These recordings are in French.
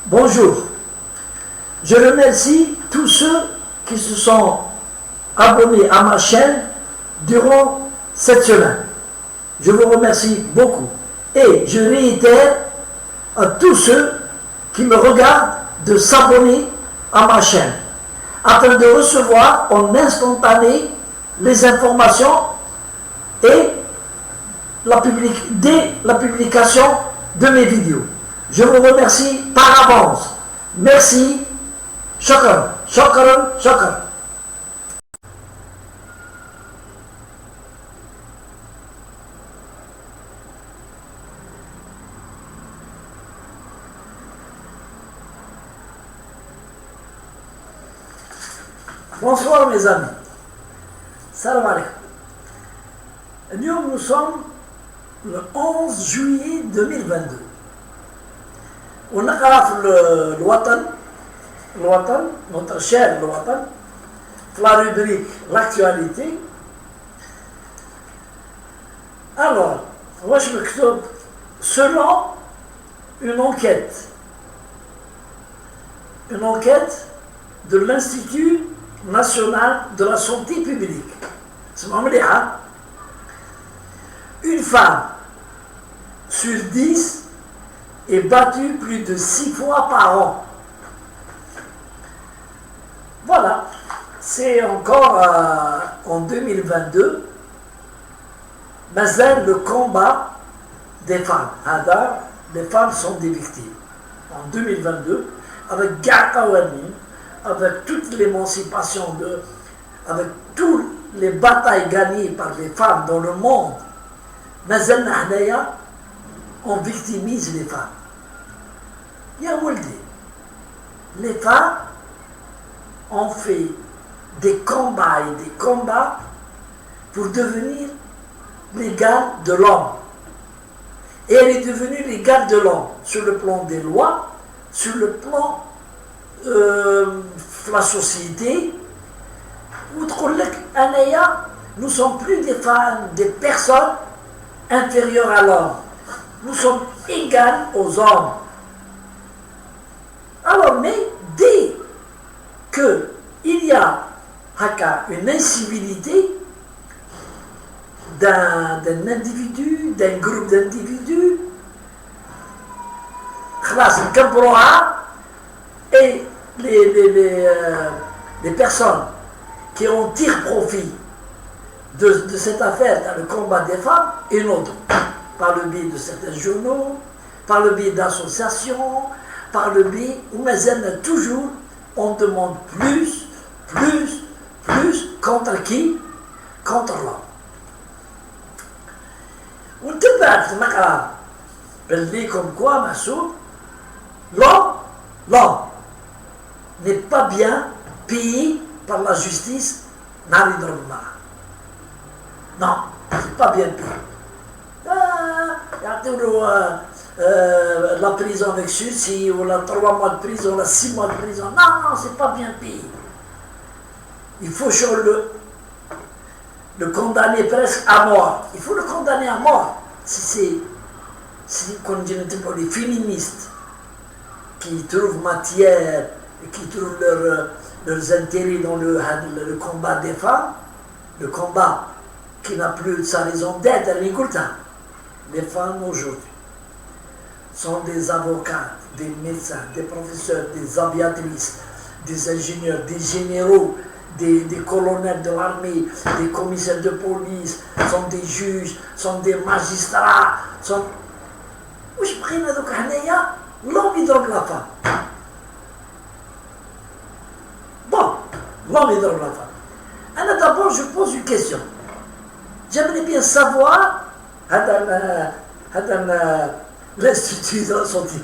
Bonjour. Je remercie tous ceux qui se sont abonnés à ma chaîne durant cette semaine. Je vous remercie beaucoup. Et je réitère à tous ceux qui me regardent de s'abonner à ma chaîne afin de recevoir en instantané les informations et dès la publication de mes vidéos. Je vous remercie par avance. Merci. Shukran, shukran, shukran. Bonsoir mes amis. Salam alaikum. Nous sommes le 11 juillet 2022. On a le Watan, notre cher Watan, la rubrique l'actualité. Alors, moi je m'occupe selon une enquête de l'Institut national de la santé publique. C'est une femme sur 10 est battue plus de 6 fois par an. Voilà, c'est encore en 2022, mais le combat des femmes. Les femmes sont des victimes. En 2022, avec Gakawani, avec toute l'émancipation, avec toutes les batailles gagnées par les femmes dans le monde, mais on victimise les femmes. Les femmes ont fait des combats pour devenir l'égale de l'homme. Et elle est devenue l'égale de l'homme sur le plan des lois, sur le plan de la société. Nous ne sommes plus des femmes, des personnes inférieures à l'homme. Nous sommes égales aux hommes. Alors, mais dès qu'il y a une incivilité d'un individu, d'un groupe d'individus, et les personnes qui en tirent profit de cette affaire dans le combat des femmes et l'autre, par le biais de certains journaux, par le biais d'associations, par le biais où toujours on demande plus, contre qui? Contre l'homme. On te parle comme quoi, Massoud, l'homme n'est pas bien payé par la justice dans l'hydromar. Non, c'est pas bien payé. La prison avec sursis, ou la 3 mois de prison, la 6 mois de prison. Non, c'est pas bien payé. Il faut le condamner presque à mort. Il faut le condamner à mort. Si comme je dis pour les féministes qui trouvent matière et qui trouvent leurs intérêts dans le combat des femmes, le combat qui n'a plus sa raison d'être, les femmes aujourd'hui sont des avocats, des médecins, des professeurs, des aviatrices, des ingénieurs, des généraux, des colonels de l'armée, des commissaires de police, sont des juges, sont des magistrats, sont... L'homme il drogue la femme. Bon, l'homme il drogue la femme. Alors d'abord je pose une question. J'aimerais bien savoir l'Institut de la santé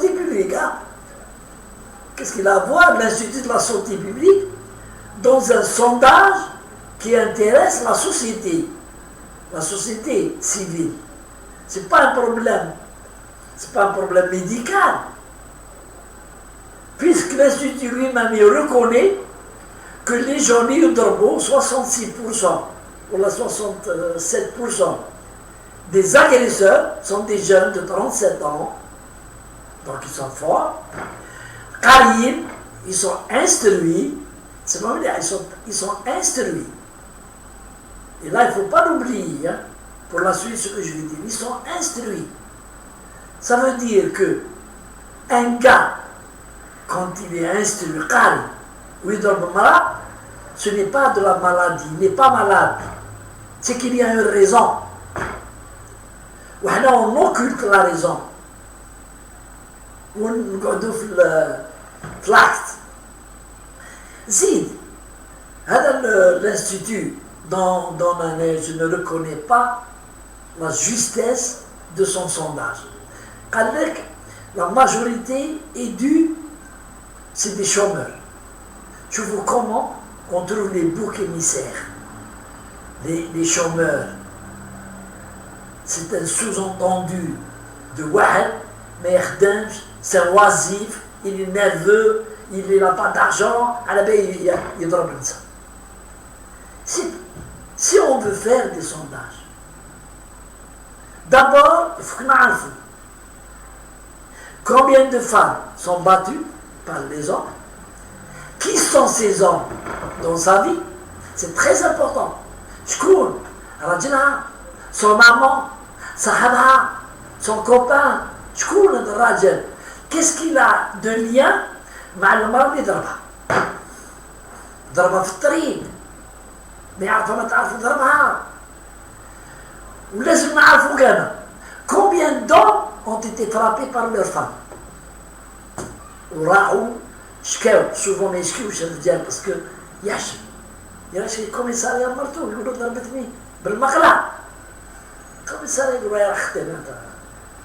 publique, qu'est-ce qu'il a à voir, l'Institut de la santé publique, dans un sondage qui intéresse la société civile. Ce n'est pas un problème médical, puisque l'Institut lui-même reconnaît que les gens dorment 66%, ou la 67%, des agresseurs sont des jeunes de 37 ans Donc ils sont forts. Karim, ils sont instruits. C'est pas dire, ils sont instruits. Et là, il ne faut pas l'oublier, hein, pour la suite, ce que je vais dire. Ils sont instruits. Ça veut dire que un gars, quand il est instruit, Karim, ou il dort malade, ce n'est pas de la maladie, il n'est pas malade. C'est qu'il y a une raison. On occulte la raison. On نقعدوا في l'acte. زيد هذا l'institut dont je ne reconnais pas la justesse de son sondage. Avec la majorité est due, c'est des chômeurs. Je vois comment on trouve les boucs émissaires, les chômeurs. C'est un sous-entendu de Wahel, mais c'est un oisif, il est nerveux, il n'a pas d'argent, il doit prendre ça. Si on veut faire des sondages, d'abord, il faut que nous sachions combien de femmes sont battues par les hommes, qui sont ces hommes dans sa vie, c'est très important. شكون راجلها, son maman, صاحبها, son copain, شكون هذا الراجل, qu'est-ce qu'il a de lien مع المرأة اللي ضربها في الطريق, ما يعرفها ما تعرف ضربها. ولازم نعرفوا كان combien d'hommes ont été frappés par leurs femmes وراحوا شكاو. souvent ما يشكيوش الرجال باسكو يحشم يراشي الكوميساريه مرتو يقولوا ضربتني بالمقلع. الكوميساريه يقولوا يا اختي انت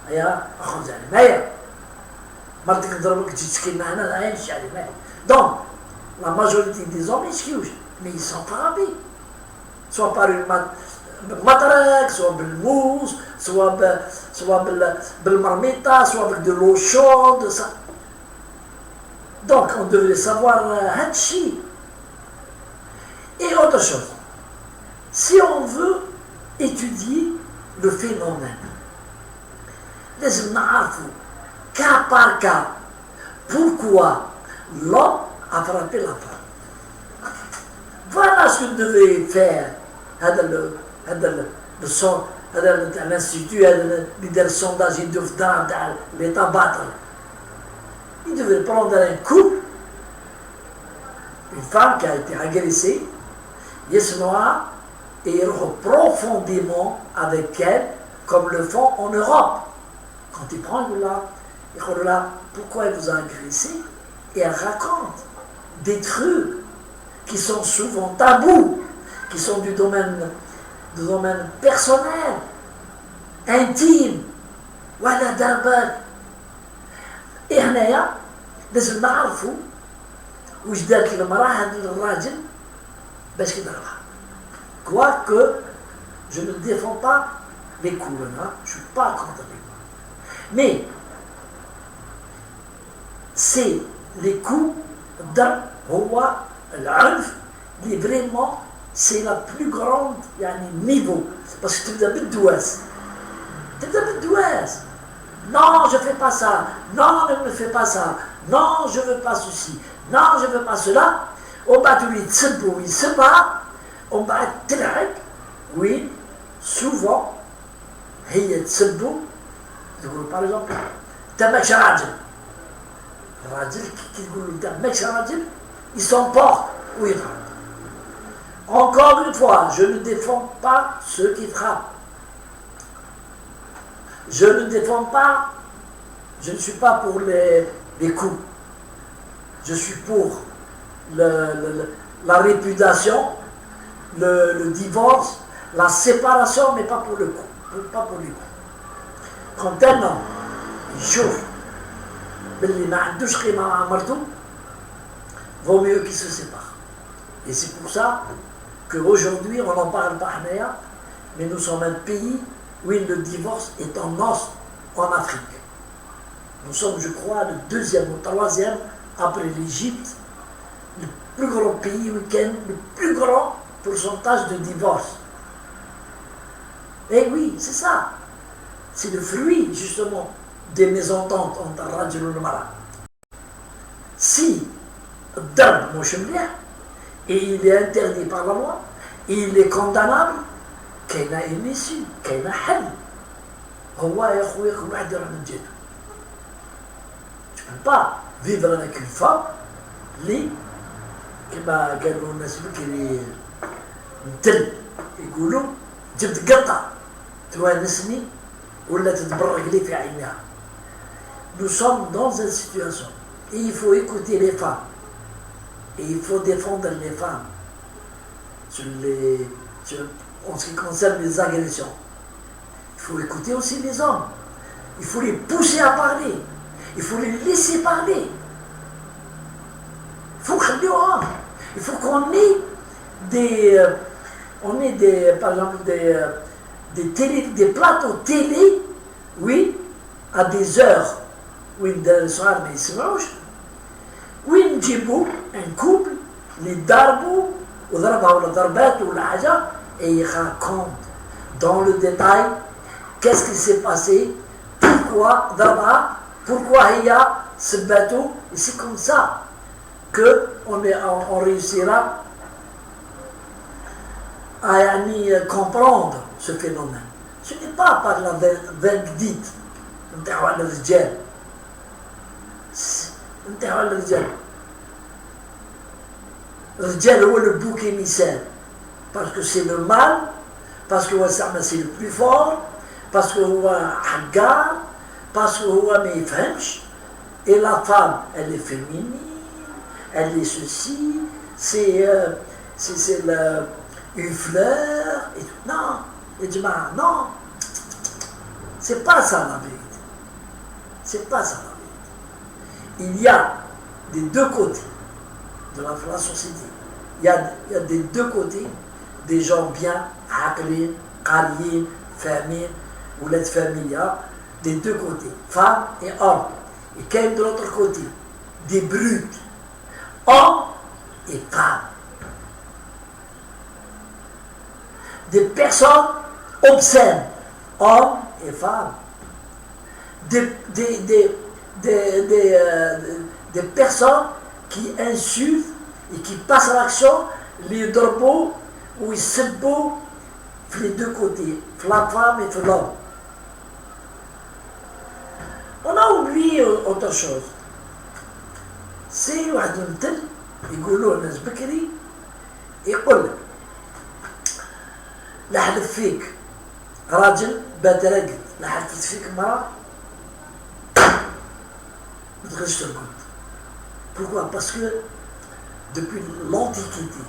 يا اخو زعما مايا مرتك تضربك تجي تشكي لنا هنا لا يمشي علي مايا. دونك لا ماجوريتي دي زوم ما يشكيوش مي يسون فرابي سوا بار بالمطرق, soit بالموس, soit بالمرميطة, soit avec de l'eau chaude. Ça. Donc on devrait savoir Hachi. Et autre chose, si on veut étudier le phénomène, لازم نعرفوا cas par cas pourquoi l'homme a frappé la femme. Voilà ce que devait faire l'institut, le sondage, il devait dans l'état battre. Il devait prendre un couple, une femme qui a été agressée, Yesnoa, et il profondément avec elle, comme le font en Europe. Quand il prend là, pourquoi elle vous a agressé, et elle raconte des trucs qui sont souvent tabous, qui sont du domaine personnel, intime. Voilà d'abord. Et هنايا لازم نعرفوا واش دارت المرأة هذا الراجل باش كيضربها. Quoique je ne défends pas les coups, hein? Je ne suis pas contre les coups. Mais c'est les coups d'un roi, l'عنف, qui vraiment c'est la plus grande niveau. Parce que tu dois بالدواس. Non, je ne fais pas ça. Non, ne me fais pas ça. Non, je ne veux pas ceci. Non, je ne veux pas cela. On va te lui tsempo, il se bat. On va تلعب. Oui, souvent, هي تسبو. تقول par exemple, أنت ماكش راجل. الراجل كي تقول له أنت ماكش راجل, ils sont porcs ويضرب. Encore une fois, je ne défends pas ceux qui frappent. Je ne défends pas, je ne suis pas pour les coups. Je suis pour la répudiation, le divorce, la séparation, mais pas pour le coup. Pas pour les coups. Quand un homme, il chauffe, vaut mieux qu'il se sépare. Et c'est pour ça qu'aujourd'hui, on n'en parle pas, mais nous sommes un pays où le divorce est en os en Afrique. Nous sommes, je crois, le deuxième ou troisième après l'Égypte, le plus grand pays où il y a le plus grand pourcentage de divorce. Et oui, c'est ça. C'est le fruit, justement, des mésententes entre الرجل والمرأة. Si الضرب مش مليح et il est interdit par la loi et il est condamnable, كاينه émission كاينه حل. هو يا خويا كل واحد يروح من جهته. Tu peux pas vivre avec une femme اللي كما قالوا الناس بكري متل يقولوا جبت قطع توانسني ولا تتبرق لي في عينها. Nous sommes dans une situation et il faut écouter les femmes et il faut défendre les femmes en ce qui concerne les agressions. Il faut écouter aussi les hommes. Il faut les pousser à parler. Il faut les laisser parler. Il faut qu'on ait par exemple des plateaux télé, oui, à des heures, oui, dans le soir, mais c'est moche. Oui, نجيبوا un couple, les darbou, ou ضربها ولا ضربات ولا حاجة, et ils racontent dans le détail qu'est-ce qui s'est passé, pourquoi ضربها, pourquoi il y a ce bateau, et c'est comme ça qu'on réussira à comprendre ce phénomène. Ce n'est pas par la verdicte, الرجال هو le bouc émissaire parce que c'est le mal, parce que c'est le plus fort, parce que هو حقار, parce que هو ما يفهمش, et la femme elle est féminine, elle est ceci, c'est une fleur et tout. Non, et tu m'as non, c'est pas ça la vérité, c'est pas ça la vérité. Il y a des deux côtés de la société. Il y a des deux côtés des gens bien, aqlin, qaliyin, familles, ou l'aide familiale, des deux côtés, femmes et hommes. Et qu'il y a de l'autre côté, des brutes, hommes et femmes. Des personnes obscènes, hommes et femmes. Des personnes qui insultent et qui passent à l'action les dorbeaux ou ils se beaux les deux côtés, la femme et l'homme. On a oublié autre chose. C'est واحد يمثل يقولوا الناس بكري يقول لك لا حلف فيك راجل بات راقد لا حلفت فيك مرأة ما تقدرش ترقد. Pourquoi? Parce que depuis l'Antiquité,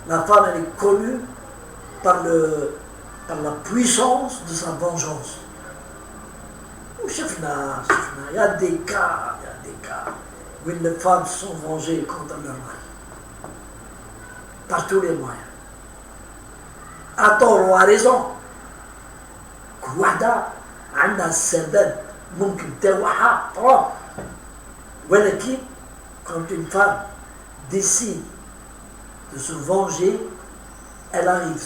la femme elle est connue par la puissance de sa vengeance. Il y a des cas où les femmes sont vengées contre leur mari. Par tous les moyens. À tort ou à raison. كل واحدة عندها السبب ممكن تاوعها طرق. ولكن quand une femme décide de se venger, elle arrive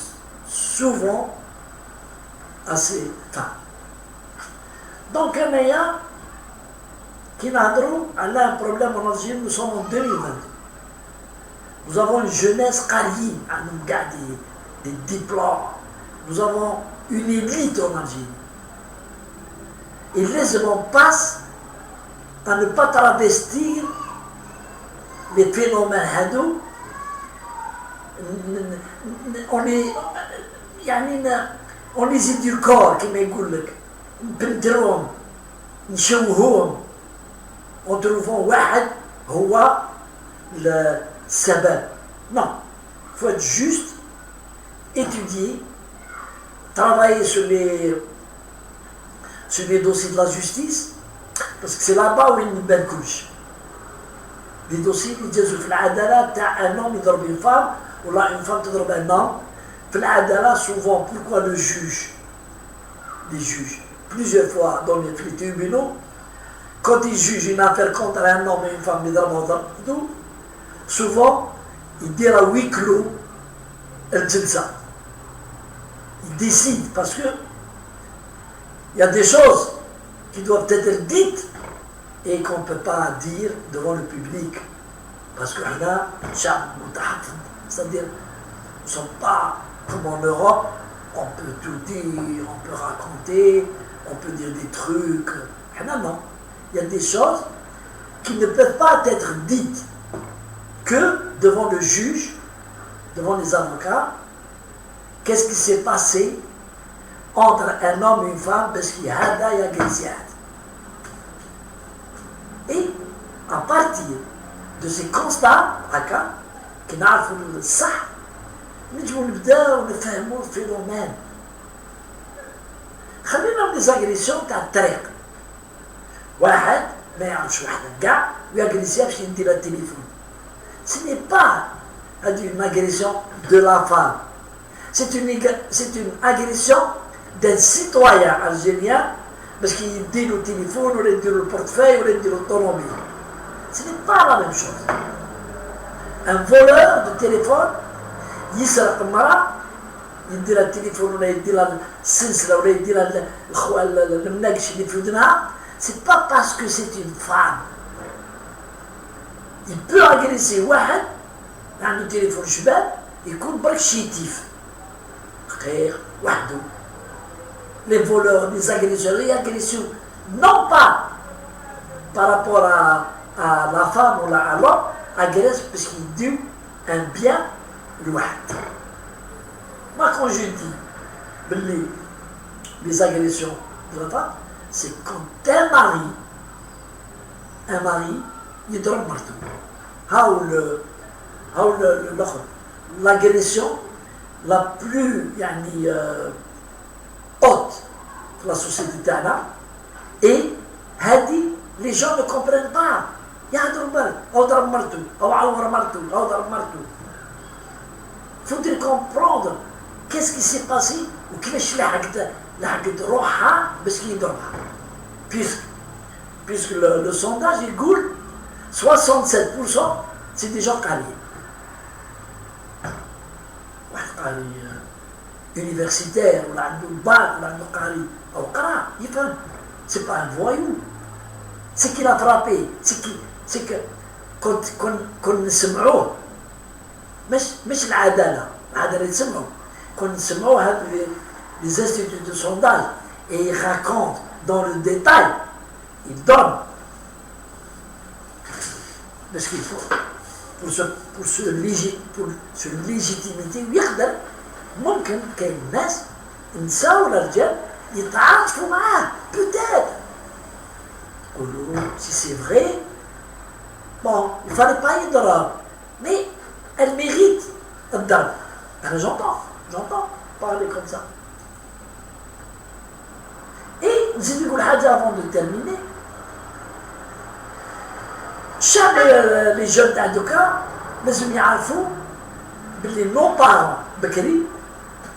souvent à ses fins. Donc, qui a un problème en Algérie, nous sommes en 2022. Nous avons une jeunesse quali, des diplômes. Nous avons une élite en Algérie. Et les hommes passent à ne pas travestir les phénomènes hindous. On les édulcore, كما يقول لك. نبندروهم نشوهوهم ونتروفون واحد هو السبب. Non, il faut être juste, étudier, travailler sur les dossiers de la justice, parce que c'est là-bas où il y a une couche. Les dossiers qui disent في العدالة تاع un homme يضرب une femme ou là une femme تضرب un homme. في العدالة souvent pourquoi les juges plusieurs fois dans les tribunaux, quand ils jugent une affaire contre un homme et une femme, souvent, ils disent à huis clos, ils décident, parce que il y a des choses qui doivent être dites et qu'on ne peut pas dire devant le public. Parce que là, c'est-à-dire, nous ne sommes pas comme en Europe, on peut tout dire, on peut raconter, on peut dire des trucs. Non, il y a des choses qui ne peuvent pas être dites que devant le juge, devant les avocats. Qu'est-ce qui s'est passé entre un homme et une femme parce qu'il y a et à partir de ces constats, qui n'arrivent pas ça, nous نبداو نفهموا الفينومين. خلينا من ليزاغريسيون تاع الطريق. واحد ما يعرفش واحد كاع وياغريسيها باش يدير التليفون. Ce n'est pas une agression de la femme. C'est une agression d'un citoyen algérien parce qu'il dit le téléphone, ou il dit le portefeuille, ou il dit l'automobile. Ce n'est pas la même chose. Un voleur de téléphone, يسرق المرأة يدير التليفون ولا يدير السلسلة ولا يدير المناقش اللي في ودنها. C'est pas parce que c'est une femme. Il peut agresser واحد عنده تليفون شباب يكون برك شيتيف غير وحده. Les voleurs, les agresseurs, les agressions, non pas par rapport à la femme ou à l'homme, agressent parce qu'ils disent un bien l'ouad. Moi, quand je dis les agressions de la femme, c'est quand un mari, il dort partout. L'agression la plus haute de la société تاعنا et les gens ne comprennent pas. يهدر برك أو ضرب مرته أو عور مرته أو ضرب مرته. Faut-il comprendre qu'est-ce qui s'est passé وكيفاش لحقت روحها باش يضربها. Puisque le sondage il goule 67% c'est des gens قاريين. واحد قاري universitaire ولا عنده باك ولا عنده قاري أو قرا يفهم. C'est pas un voyou. C'est qu'il a frappé. C'est que كون نسمعوه مش العدالة يسمعوا كون نسمعوا هاد les instituts de sondage et ils racontent dans le détail, ils donnent parce qu'il faut pour ce légitimité ويقدر ممكن كاين ناس نساو الرجال يتعاطفوا معاه peut-être. Si c'est vrai, bon, il ne fallait pas y drap, mais elle mérite un drap. J'entends parler comme ça. Et je dis avant de terminer, les jeunes d'Adoka, les amis Alfou, les non-parents, Bekri,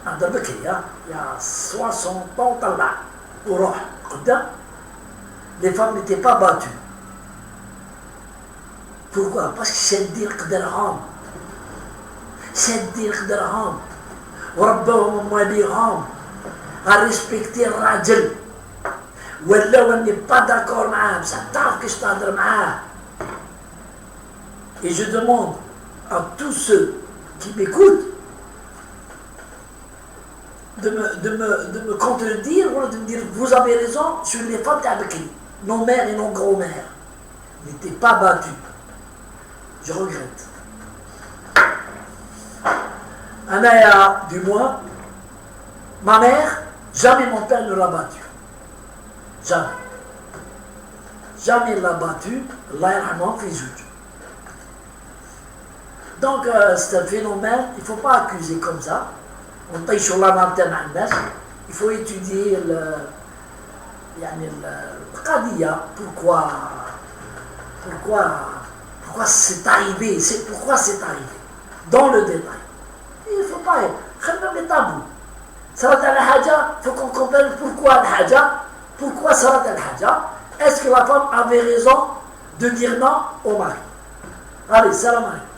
il y a 60 ans, les femmes n'étaient pas battues. Pourquoi? Parce que c'est dire que درهم وربوهم مواليهم respecter الراجل ولاو اني با داكور معاه بصح تعرف كيش تهضر معاه. Et je demande à tous ceux qui m'écoutent de me contredire ou de me dire vous avez raison sur les femmes d'Abekri. Nos mères et nos grands-mères n'étaient pas battues. Je regrette. Anaya, du moins, ma mère, jamais mon père ne l'a battue. Jamais. Jamais il l'a battue. Allah yarhamah fi zouj. Donc, c'est un phénomène, il ne faut pas accuser comme ça. On paye sur la lanterne à Nas. Il faut étudier le Qadiyya. Pourquoi c'est arrivé, pourquoi c'est arrivé. Dans le détail. Il ne faut pas être. Les tabous. Sarat al-Haja, il faut qu'on comprenne pourquoi al-Haja. Pourquoi Sarat al-Haja. Est-ce que la femme avait raison de dire non au mari? Allez, salam alaikum.